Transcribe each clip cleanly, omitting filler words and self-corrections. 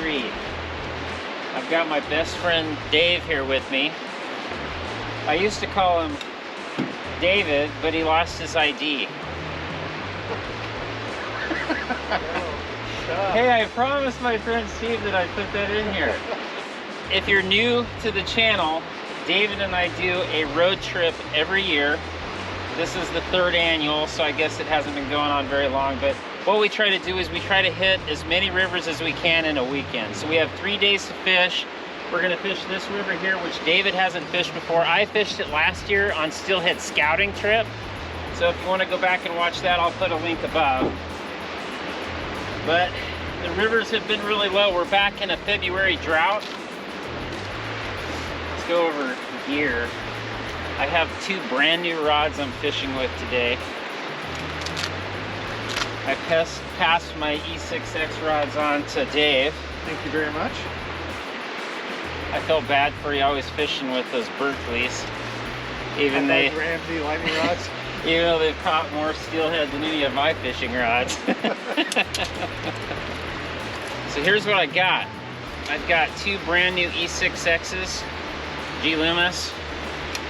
1143. I've got my best friend Dave here with me. I used to call him David, but he lost his ID. Hey, I promised my friend Steve that I'd put that in here. If you're new to the channel, David and I do a road trip every year. This is the 3rd annual, so I guess it hasn't been going on very long, but what we try to do is we try to hit as many rivers as we can in a weekend. So we have 3 days to fish. We're gonna fish this river here, which David hasn't fished before. I fished it last year on Steelhead scouting trip. So if you wanna go back and watch that, I'll put a link above. But the rivers have been really low. We're back in a February drought. Let's go over gear. I have 2 brand new rods I'm fishing with today. I passed my E6X rods on to Dave. Thank you very much. I felt bad for you always fishing with those Fleece. Even they Ramsey lightning rods. Even though they've caught more steelhead than any of my fishing rods. So here's what I got. I've got 2 brand new E6X's, G Loomis.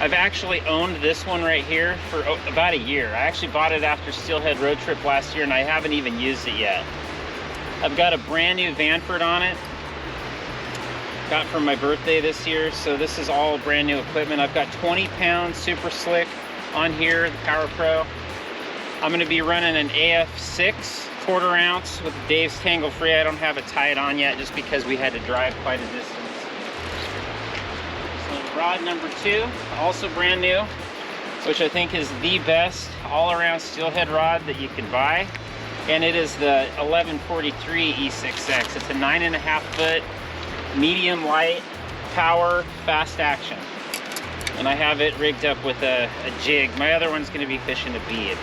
I've actually owned this one right here for about a year. I actually bought it after Steelhead Road Trip last year and I haven't even used it yet. I've got a brand new Vanford on it. Got from my birthday this year, so this is all brand new equipment. I've got 20-pound Super Slick on here, the Power Pro. I'm gonna be running an AF6 1/4 ounce with Dave's Tangle Free. I don't have it tied on yet just because we had to drive quite a distance. So rod number 2, also brand new, which I think is the best all-around steelhead rod that you can buy. And it is the 1143 E6X. It's a 9.5 foot, medium light, power, fast action. And I have it rigged up with a jig. My other one's gonna be fishing a bead.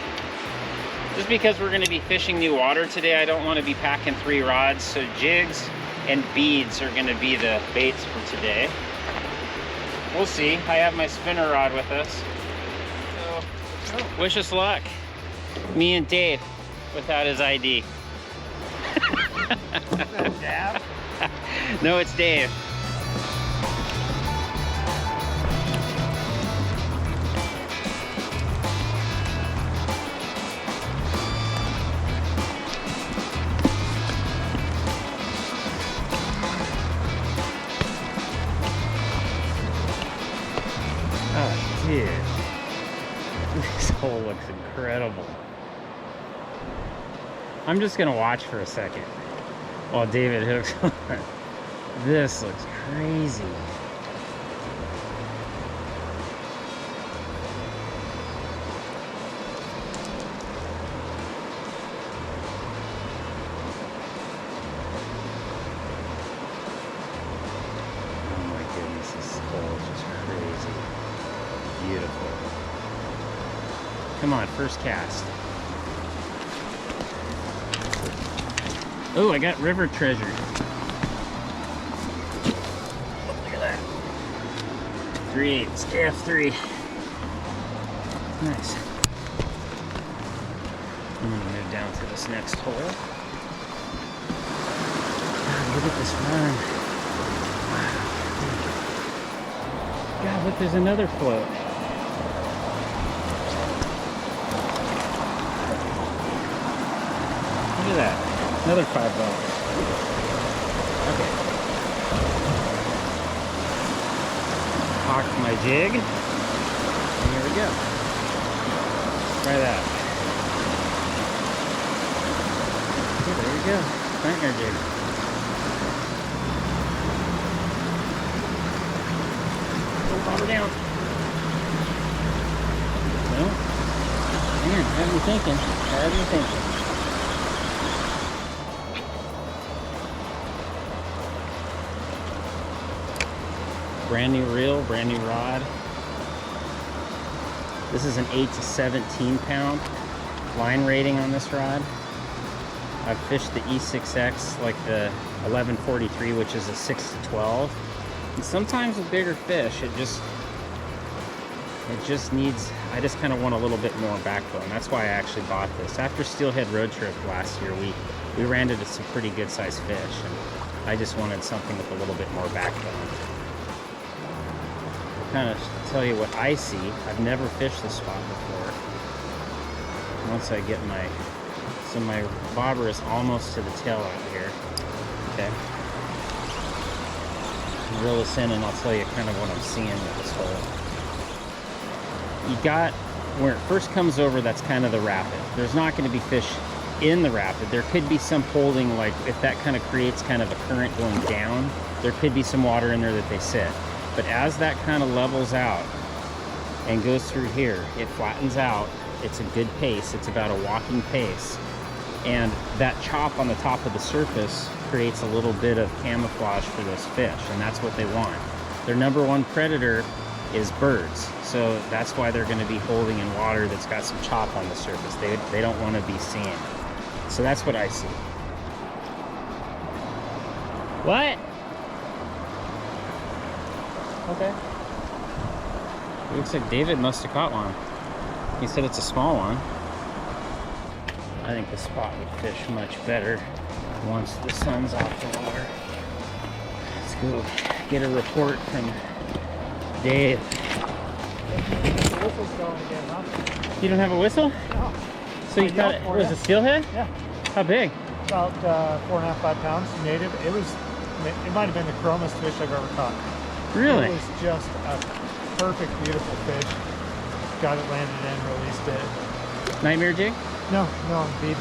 Just because we're gonna be fishing new water today, I don't wanna be packing 3 rods, so jigs and beads are gonna be the baits for today. We'll see. I have my spinner rod with us. So, wish us luck. Me and Dave, without his ID. Dab? No, it's Dave. Oh, dude. This hole looks incredible. I'm just gonna watch for a second while David hooks on. This looks crazy. Oh my goodness, this hole is just crazy. Beautiful. Come on, first cast. Oh, I got river treasure. Look at that. 3/8, F3. Nice. I'm gonna move down to this next hole. God, look at this run. Wow. God, look, there's another float. Look at that. Another $5. Okay. Cocked my jig. And here we go. Try that. Okay, there we go. Nightmare jig. Don't bother down. Well, man, have me thinking. Have me thinking. Brand new reel, brand new rod. This is an 8 to 17 pound line rating on this rod. I've fished the E6X, like the 1143, which is a 6 to 12. And sometimes with bigger fish, it just needs, I just kind of want a little bit more backbone. That's why I actually bought this. After Steelhead Road Trip last year, we ran into some pretty good sized fish. And I just wanted something with a little bit more backbone. Kind of tell you what I see. I've never fished this spot before. Once I get so my bobber is almost to the tail out here. Okay. Reel this in and I'll tell you kind of what I'm seeing with this hole. You got, where it first comes over, that's kind of the rapid. There's not going to be fish in the rapid. There could be some holding, like if that kind of creates kind of a current going down, there could be some water in there that they sit. But as that kind of levels out and goes through here, it flattens out. It's a good pace. It's about a walking pace. And that chop on the top of the surface creates a little bit of camouflage for those fish, and that's what they want. Their number one predator is birds, so that's why they're going to be holding in water that's got some chop on the surface. They don't want to be seen. So that's what I see. What? Okay. It looks like David must have caught one. He said it's a small one. I think the spot would fish much better once the sun's off the water. Let's go get a report from Dave. The whistle's going again, huh? You don't have a whistle? No. So you caught it, was it steelhead? Yeah. How big? About 4.5, 5 pounds native. It might have been the chromest fish I've ever caught. Really? It was just a perfect, beautiful fish. Got it landed in, released it. Nightmare jig? No, BEAD.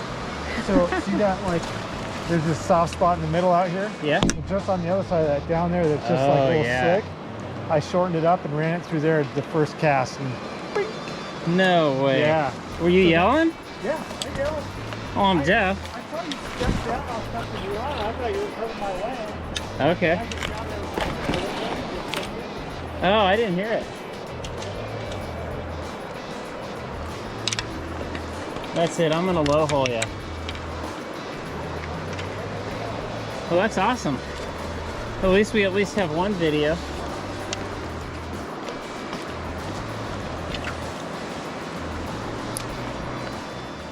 So see that, like, there's this soft spot in the middle out here? Yeah. And just on the other side of that down there that's just like a little slick. I shortened it up and ran it through there at the first cast. And no way. yeah. Were you yelling? Yeah, I yelled. Oh, I'm deaf. I saw you step down on something you on. I thought you were hurting my leg. Okay. I get down there with Oh, I didn't hear it. That's it. I'm gonna low hole you. Well, that's awesome. At least we have one video.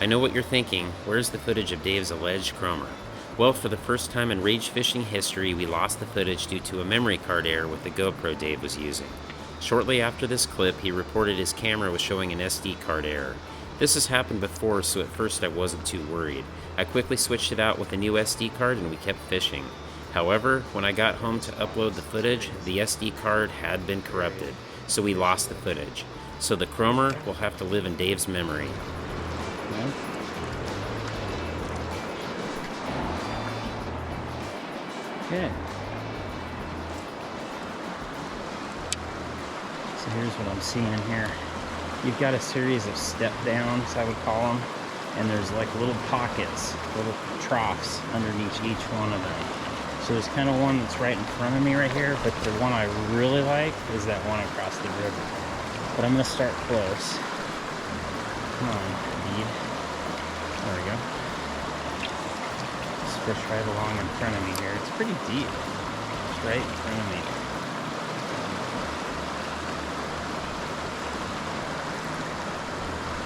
I know what you're thinking. Where's the footage of Dave's alleged chromer? Well, for the first time in Rage Fishing history, we lost the footage due to a memory card error with the GoPro Dave was using. Shortly after this clip, he reported his camera was showing an SD card error. This has happened before, so at first I wasn't too worried. I quickly switched it out with a new SD card and we kept fishing. However, when I got home to upload the footage, the SD card had been corrupted, so we lost the footage. So the chromer will have to live in Dave's memory. Okay. So here's what I'm seeing here. You've got a series of step downs, I would call them, and there's like little pockets, little troughs underneath each one of them. So there's kind of one that's right in front of me right here, but the one I really like is that one across the river. But I'm gonna start close. Come on, BEAD. There we go. Just fish right along in front of me here. It's pretty deep. It's right in front of me.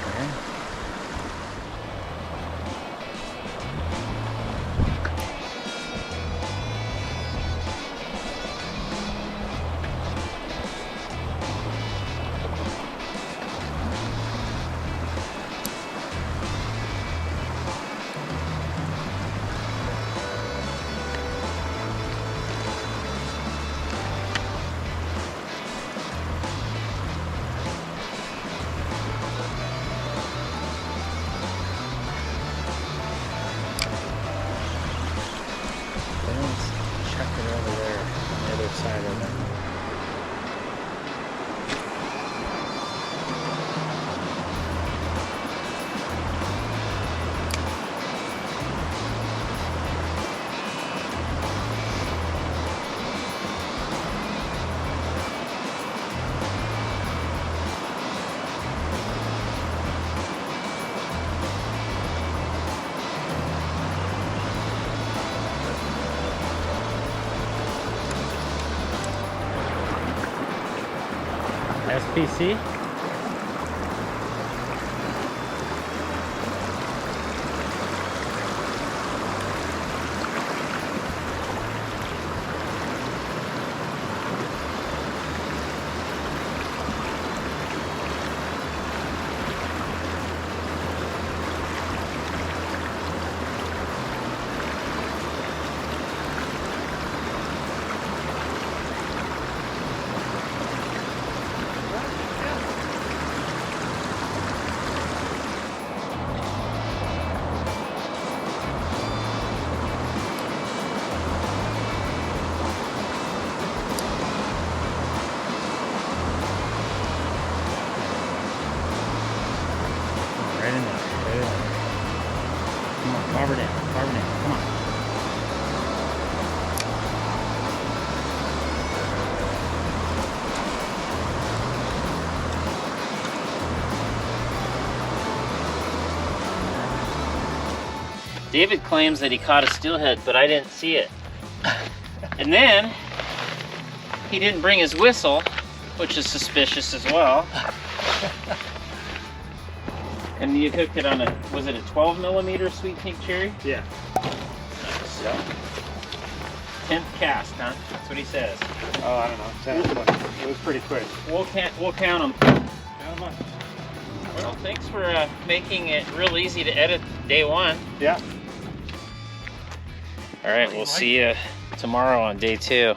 Okay. Chuck it over there on the other side of it. SPC. David claims that he caught a steelhead, but I didn't see it. And then he didn't bring his whistle, which is suspicious as well. And you hooked it on a, was it a 12mm sweet pink cherry? Yeah. Nice. Yeah. 10th cast, huh? That's what he says. Oh, I don't know. 10, but it was pretty quick. We'll count them. Count them up. Well, thanks for making it real easy to edit day one. Yeah. All right, we'll see you tomorrow on day 2.